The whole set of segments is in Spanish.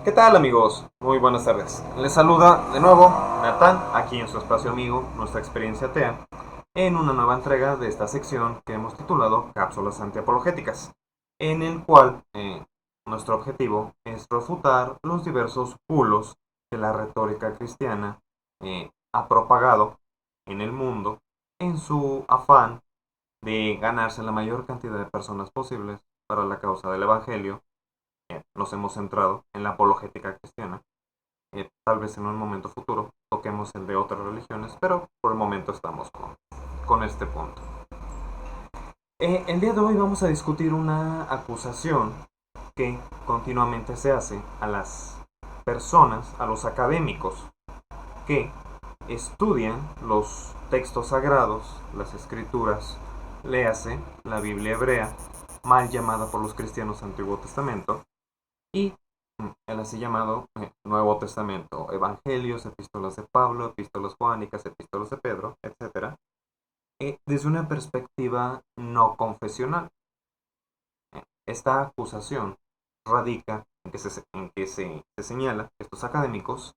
¿Qué tal, amigos? Muy buenas tardes. Les saluda de nuevo Natán, aquí en su espacio amigo, Nuestra Experiencia TEA, en una nueva entrega de esta sección que hemos titulado Cápsulas Antiapologéticas, en el cual nuestro objetivo es refutar los diversos bulos que la retórica cristiana ha propagado en el mundo en su afán de ganarse la mayor cantidad de personas posibles para la causa del Evangelio. Nos hemos centrado en la apologética cristiana. Tal vez en un momento futuro toquemos el de otras religiones, pero por el momento estamos con este punto. El día de hoy vamos a discutir una acusación que continuamente se hace a las personas, a los académicos que estudian los textos sagrados, las escrituras, léase la Biblia hebrea, mal llamada por los cristianos Antiguo Testamento, y el así llamado Nuevo Testamento, Evangelios, Epístolas de Pablo, Epístolas juánicas, Epístolas de Pedro, etcétera, desde una perspectiva no confesional. Esta acusación radica en que se señala que estos académicos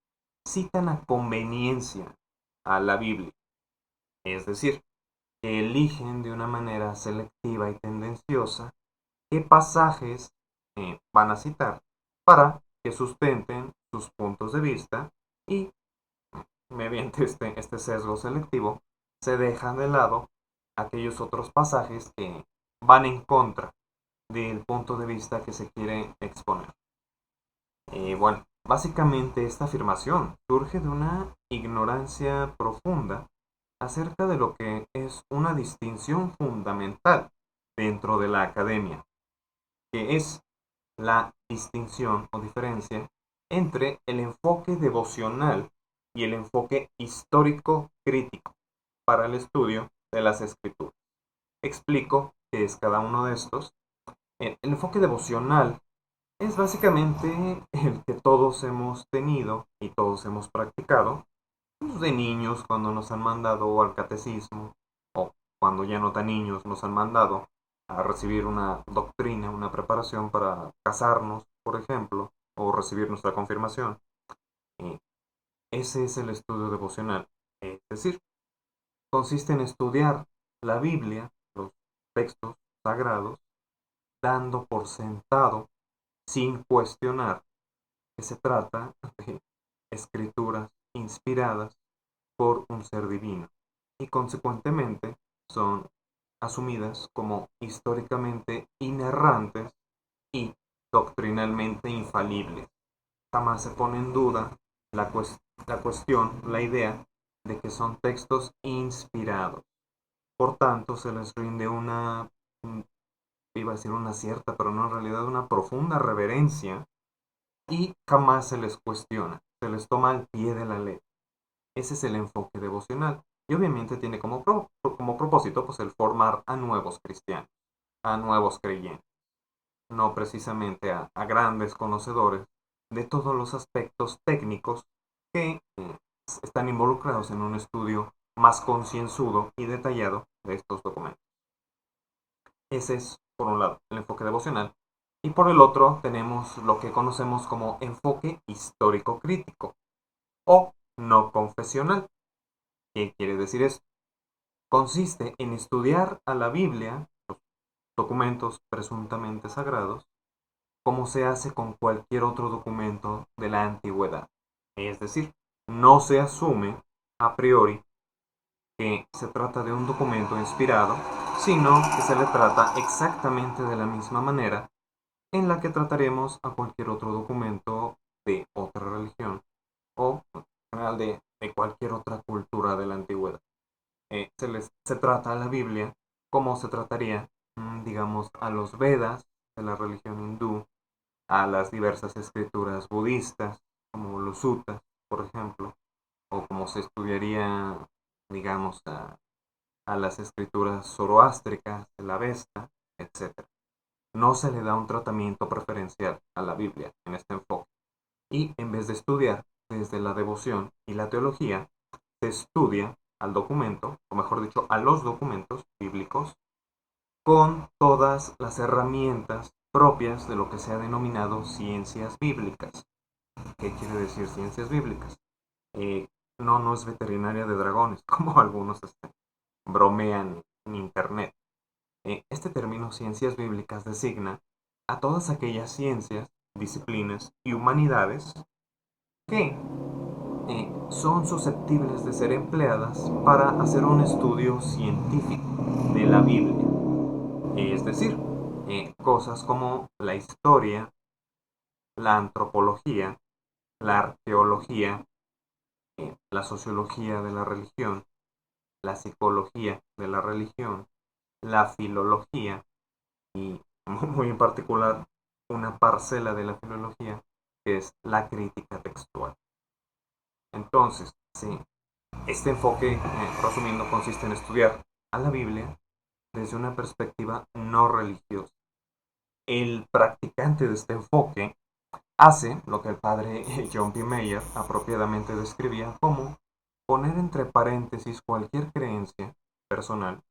citan a conveniencia a la Biblia, es decir, que eligen de una manera selectiva y tendenciosa qué pasajes van a citar para que sustenten sus puntos de vista y mediante este sesgo selectivo se dejan de lado aquellos otros pasajes que van en contra del punto de vista que se quiere exponer. Bueno, básicamente esta afirmación surge de una ignorancia profunda acerca de lo que es una distinción fundamental dentro de la academia, que es la distinción o diferencia entre el enfoque devocional y el enfoque histórico crítico para el estudio de las escrituras. Explico qué es cada uno de estos. El enfoque devocional es básicamente el que todos hemos tenido y todos hemos practicado de niños cuando nos han mandado al catecismo o cuando ya no tan niños nos han mandado a recibir una doctrina, una preparación para casarnos, por ejemplo, o recibir nuestra confirmación. Y ese es el estudio devocional. Es decir, consiste en estudiar la Biblia, los textos sagrados, dando por sentado, sin cuestionar, que se trata de escrituras inspiradas por un ser divino y consecuentemente son asumidas como históricamente inerrantes y doctrinalmente infalibles. Jamás se pone en duda la, la cuestión, la idea de que son textos inspirados. Por tanto, se les rinde una, iba a decir una cierta, pero no en realidad una profunda reverencia y jamás se les cuestiona, se les toma al pie de la letra. Ese es el enfoque devocional. Y obviamente tiene como propósito pues, el formar a nuevos cristianos, a nuevos creyentes, no precisamente a grandes conocedores de todos los aspectos técnicos que están involucrados en un estudio más concienzudo y detallado de estos documentos. Ese es, por un lado, el enfoque devocional. Y por el otro tenemos lo que conocemos como enfoque histórico crítico o no confesional. ¿Qué quiere decir esto? Consiste en estudiar a la Biblia, los documentos presuntamente sagrados, como se hace con cualquier otro documento de la antigüedad. Es decir, no se asume a priori que se trata de un documento inspirado, sino que se le trata exactamente de la misma manera en la que trataremos a cualquier otro documento de otra religión o en general de cualquier otra cultura de la antigüedad. Se trata a la Biblia como se trataría, digamos, a los Vedas de la religión hindú, a las diversas escrituras budistas, como los suttas, por ejemplo, o como se estudiaría, digamos, a las escrituras zoroástricas, de la Vesta, etc. No se le da un tratamiento preferencial a la Biblia en este enfoque. Y en vez de estudiar desde la devoción y la teología, se estudia al documento, o mejor dicho, a los documentos bíblicos, con todas las herramientas propias de lo que se ha denominado ciencias bíblicas. ¿Qué quiere decir ciencias bíblicas? Eh, no es veterinaria de dragones, como algunos bromean en internet. Este término ciencias bíblicas designa a todas aquellas ciencias, disciplinas y humanidades que son susceptibles de ser empleadas para hacer un estudio científico de la Biblia. Es decir, cosas como la historia, la antropología, la arqueología, la sociología de la religión, la psicología de la religión, la filología y muy en particular una parcela de la filología que es la crítica textual. Entonces, sí, este enfoque, resumiendo, consiste en estudiar a la Biblia desde una perspectiva no religiosa. El practicante de este enfoque hace lo que el padre John P. Mayer apropiadamente describía como poner entre paréntesis cualquier creencia personal,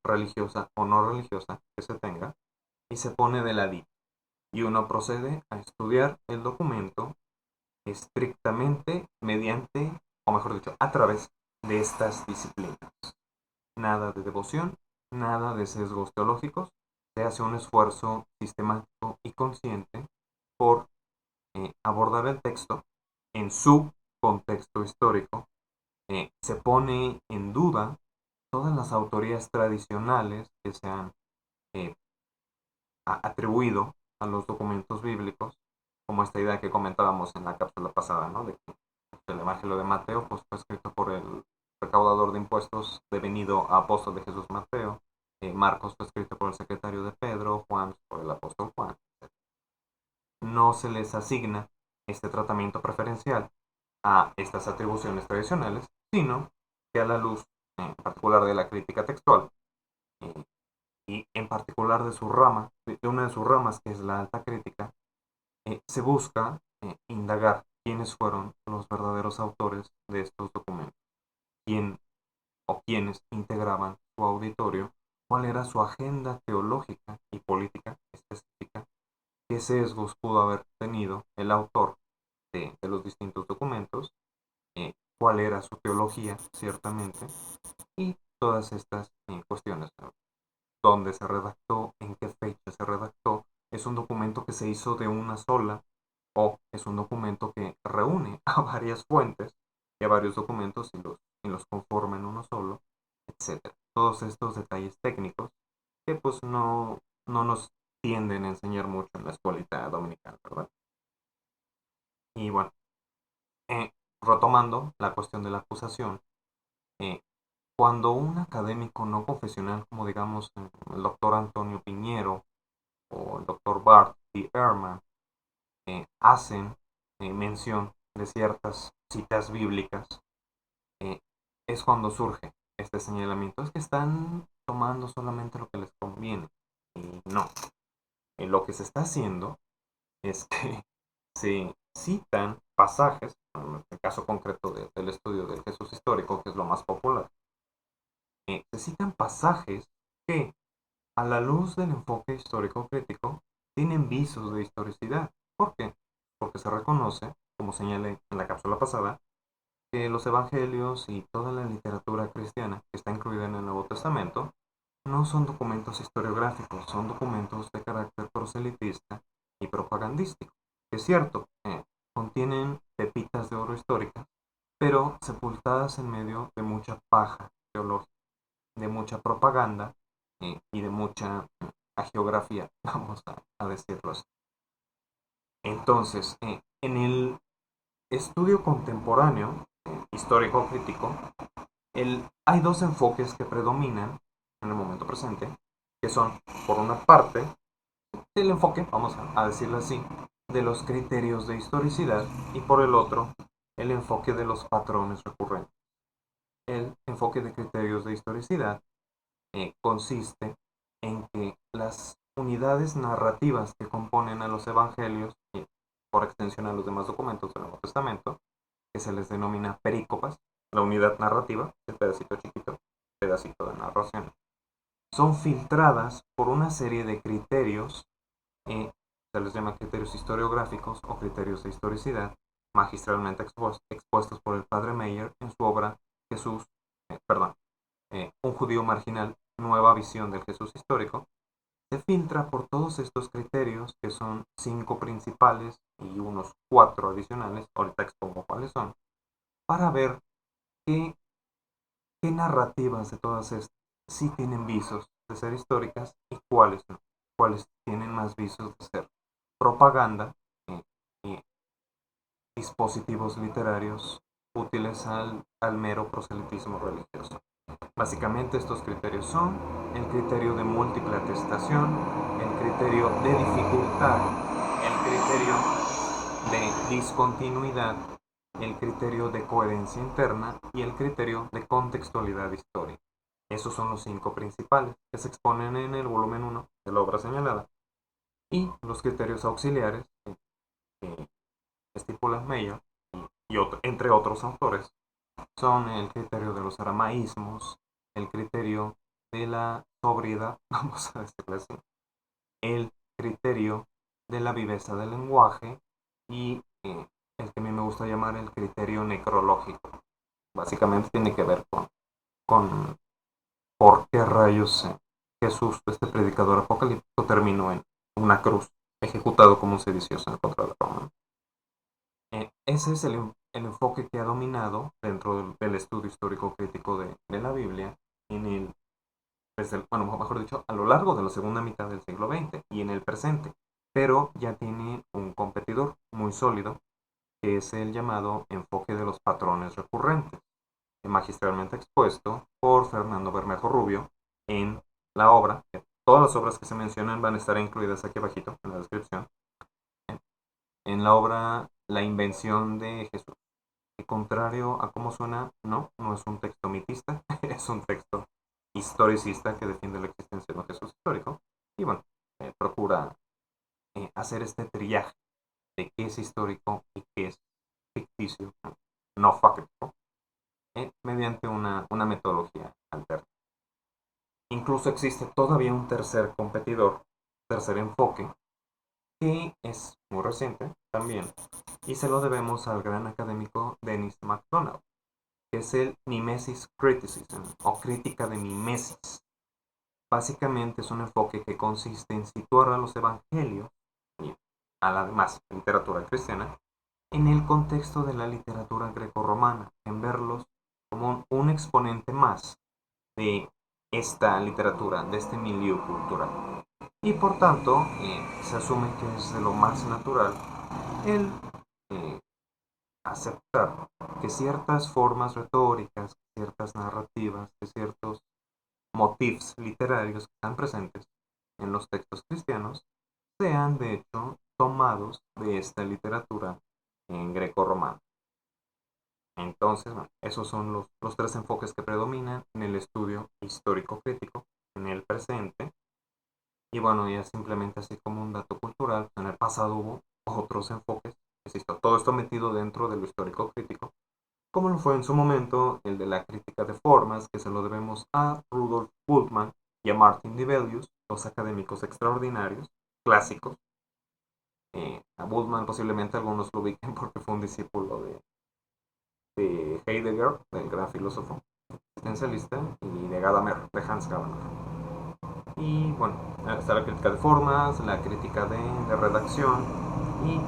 religiosa o no religiosa que se tenga, y se pone de ladito. Y uno procede a estudiar el documento estrictamente mediante, o mejor dicho, a través de estas disciplinas. Nada de devoción, nada de sesgos teológicos, se hace un esfuerzo sistemático y consciente por abordar el texto en su contexto histórico, se pone en duda todas las autorías tradicionales que se han eh, atribuido a los documentos bíblicos, como esta idea que comentábamos en la cápsula pasada, ¿no? De que el Evangelio de Mateo pues, fue escrito por el recaudador de impuestos devenido apóstol de Jesús Mateo, Marcos fue escrito por el secretario de Pedro, Juan por el apóstol Juan. No se les asigna este tratamiento preferencial a estas atribuciones tradicionales, sino que a la luz en particular de la crítica textual eh, y en particular de su rama, de una de sus ramas que es la alta crítica, se busca indagar quiénes fueron los verdaderos autores de estos documentos, quién o quiénes integraban su auditorio, cuál era su agenda teológica y política específica, qué sesgos pudo haber tenido el autor de los distintos documentos, cuál era su teología, ciertamente, y todas estas cuestiones, ¿no? Dónde se redactó, en qué fecha se redactó, es un documento que se hizo de una sola o es un documento que reúne a varias fuentes y a varios documentos y los conforma en uno solo, etcétera. Todos estos detalles técnicos que pues no nos tienden a enseñar mucho en la escuelita dominical, ¿verdad? Y bueno, eh, retomando la cuestión de la acusación, eh, cuando un académico no confesional, como digamos el doctor Antonio Piñero o el doctor Bart D. Ehrman, hacen mención de ciertas citas bíblicas, eh, es cuando surge este señalamiento. Es que están tomando solamente lo que les conviene. Y no, lo que se está haciendo es que se citan pasajes, en el caso concreto del estudio del Jesús histórico, que es lo más popular, se citan pasajes que, a la luz del enfoque histórico crítico, tienen visos de historicidad. ¿Por qué? Porque se reconoce, como señalé en la cápsula pasada, que los evangelios y toda la literatura cristiana que está incluida en el Nuevo Testamento no son documentos historiográficos, son documentos de carácter proselitista y propagandístico. Es cierto, contienen pepitas de oro histórica, pero sepultadas en medio de mucha paja teológica, de mucha propaganda y de mucha geografía, vamos a decirlo así. Entonces, en el estudio contemporáneo, histórico crítico, hay dos enfoques que predominan en el momento presente, que son, por una parte, el enfoque, vamos a decirlo así, de los criterios de historicidad y por el otro, el enfoque de los patrones recurrentes. El enfoque de criterios de historicidad consiste en que las unidades narrativas que componen a los evangelios y por extensión a los demás documentos del Nuevo Testamento, que se les denomina perícopas, la unidad narrativa, el pedacito chiquito, pedacito de narración, son filtradas por una serie de criterios Se les llama criterios historiográficos o criterios de historicidad, magistralmente expuestos por el padre Meyer en su obra Jesús, un judío marginal, nueva visión del Jesús histórico. Se filtra por todos estos criterios, que son 5 principales y unos 4 adicionales, ahorita expongo cuáles son, para ver qué, qué narrativas de todas estas sí tienen visos de ser históricas y cuáles no, cuáles tienen más visos de ser propaganda y dispositivos literarios útiles al mero proselitismo religioso. Básicamente estos criterios son el criterio de múltiple atestación, el criterio de dificultad, el criterio de discontinuidad, el criterio de coherencia interna y el criterio de contextualidad histórica. Esos son los 5 principales que se exponen en el volumen 1 de la obra señalada. Y los criterios auxiliares que estipula Meyer entre otros autores son el criterio de los aramaísmos, el criterio de la sobriedad, vamos a decirlo así, el criterio de la viveza del lenguaje y el que a mí me gusta llamar el criterio necrológico. Básicamente tiene que ver con por qué rayos Jesús, este predicador apocalíptico, terminó en una cruz, ejecutado como un sedicioso en contra de Roma. Ese es el enfoque que ha dominado dentro del estudio histórico crítico de la Biblia bueno, mejor dicho, a lo largo de la segunda mitad del siglo XX y en el presente, pero ya tiene un competidor muy sólido, que es el llamado enfoque de los patrones recurrentes, magistralmente expuesto por Fernando Bermejo Rubio en la obra. Todas las obras que se mencionan van a estar incluidas aquí abajito en la descripción. En la obra La invención de Jesús. Que contrario a cómo suena, no es un texto mitista, es un texto historicista que defiende la existencia de un Jesús histórico. Y bueno, procura hacer este triaje de qué es histórico y qué es ficticio, no fáctico, mediante una metodología alterna. Incluso existe todavía un tercer competidor, tercer enfoque, que es muy reciente también, y se lo debemos al gran académico Dennis MacDonald, que es el Mimesis Criticism, o crítica de mimesis. Básicamente es un enfoque que consiste en situar a los evangelios, y a la demás literatura cristiana, en el contexto de la literatura grecorromana, en verlos como un exponente más de esta literatura, de este milieu cultural. Y por tanto, se asume que es de lo más natural el aceptar que ciertas formas retóricas, ciertas narrativas, que ciertos motifs literarios que están presentes en los textos cristianos sean de hecho tomados de esta literatura en greco-romana. Entonces, bueno, esos son los 3 enfoques que predominan en el estudio histórico-crítico en el presente. Y bueno, ya simplemente así como un dato cultural, en el pasado hubo otros enfoques, insisto, todo esto metido dentro de lo histórico-crítico, como lo fue en su momento el de la crítica de formas, que se lo debemos a Rudolf Bultmann y a Martin Dibelius, dos académicos extraordinarios, clásicos. A Bultmann posiblemente algunos lo ubiquen porque fue un discípulo de Heidegger, del gran filósofo existencialista, y de Gadamer, de Hans Gadamer. Y bueno, está la crítica de formas, la crítica de redacción y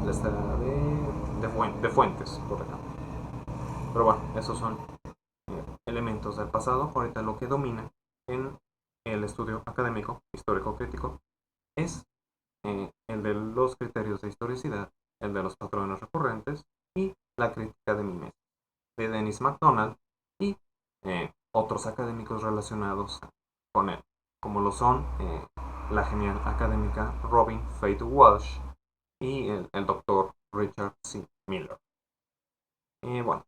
está de fuentes, por ejemplo. Pero bueno, esos son elementos del pasado. Ahorita lo que domina en el estudio académico, histórico-crítico, es el de los criterios de historicidad, el de los patrones recurrentes y la crítica de mimesis de Dennis MacDonald y otros académicos relacionados con él, como lo son la genial académica Robin Faith Walsh y el doctor Richard C. Miller. Bueno,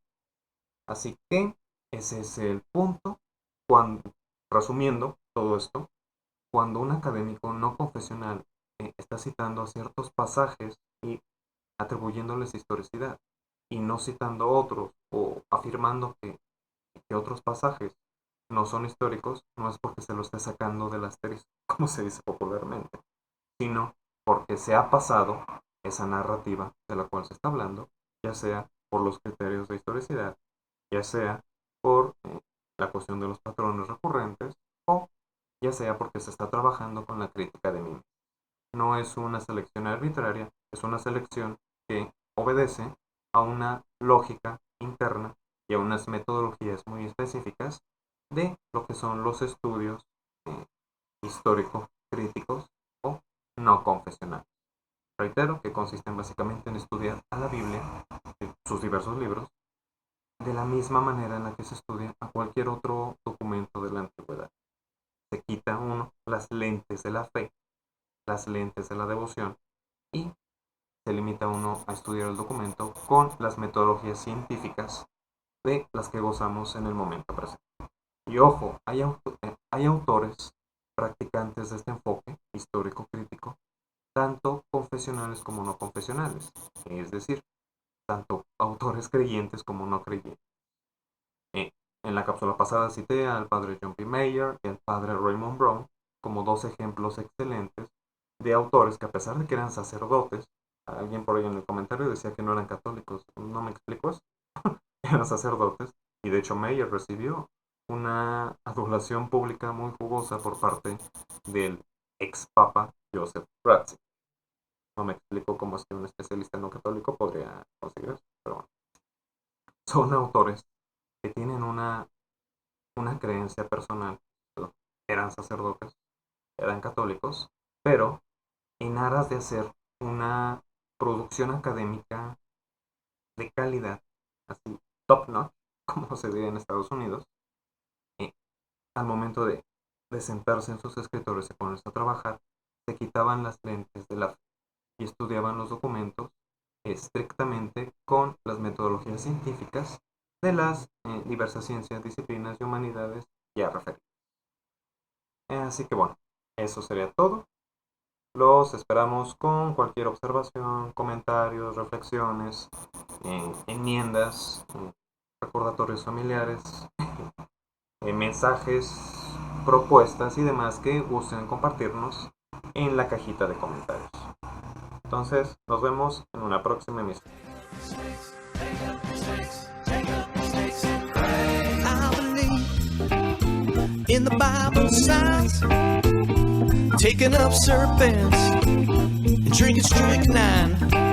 así que ese es el punto. Resumiendo todo esto, cuando un académico no confesional está citando ciertos pasajes y atribuyéndoles historicidad y no citando otros o afirmando que otros pasajes no son históricos, no es porque se lo esté sacando del asterisco, como se dice popularmente, sino porque se ha pasado esa narrativa de la cual se está hablando, ya sea por los criterios de historicidad, ya sea por la cuestión de los patrones recurrentes, o ya sea porque se está trabajando con la crítica de mí. No es una selección arbitraria, es una selección que obedece a una lógica interna y a unas metodologías muy específicas de lo que son los estudios histórico-críticos o no confesionales. Reitero que consisten básicamente en estudiar a la Biblia, sus diversos libros, de la misma manera en la que se estudia a cualquier otro documento de la antigüedad. Se quita uno las lentes de la fe, las lentes de la devoción, y se limita uno a estudiar el documento con las metodologías científicas de las que gozamos en el momento presente. Y ojo, hay autores practicantes de este enfoque histórico-crítico, tanto confesionales como no confesionales, es decir, tanto autores creyentes como no creyentes. En la cápsula pasada cité al padre John P. Mayer y al padre Raymond Brown como dos ejemplos excelentes de autores que, a pesar de que eran sacerdotes, alguien por ahí en el comentario decía que no eran católicos, no me explico eso, eran sacerdotes, y de hecho Mayer recibió una adulación pública muy jugosa por parte del ex papa Joseph Ratzinger. No me explico cómo es que un especialista no católico podría conseguir eso, pero bueno. Son autores que tienen una creencia personal, eran sacerdotes, eran católicos, pero en aras de hacer una producción académica de calidad, así top notch, como se dice en Estados Unidos, al momento de sentarse en sus escritorios y ponerse a trabajar, se quitaban las lentes de la fe y estudiaban los documentos estrictamente con las metodologías científicas de las diversas ciencias, disciplinas y humanidades ya referidas. Así que bueno, eso sería todo. Los esperamos con cualquier observación, comentarios, reflexiones, enmiendas, recordatorios familiares, mensajes, propuestas y demás que gusten compartirnos en la cajita de comentarios. Entonces, nos vemos en una próxima emisión. In the Bible signs, taking up serpents and drinking strychnine.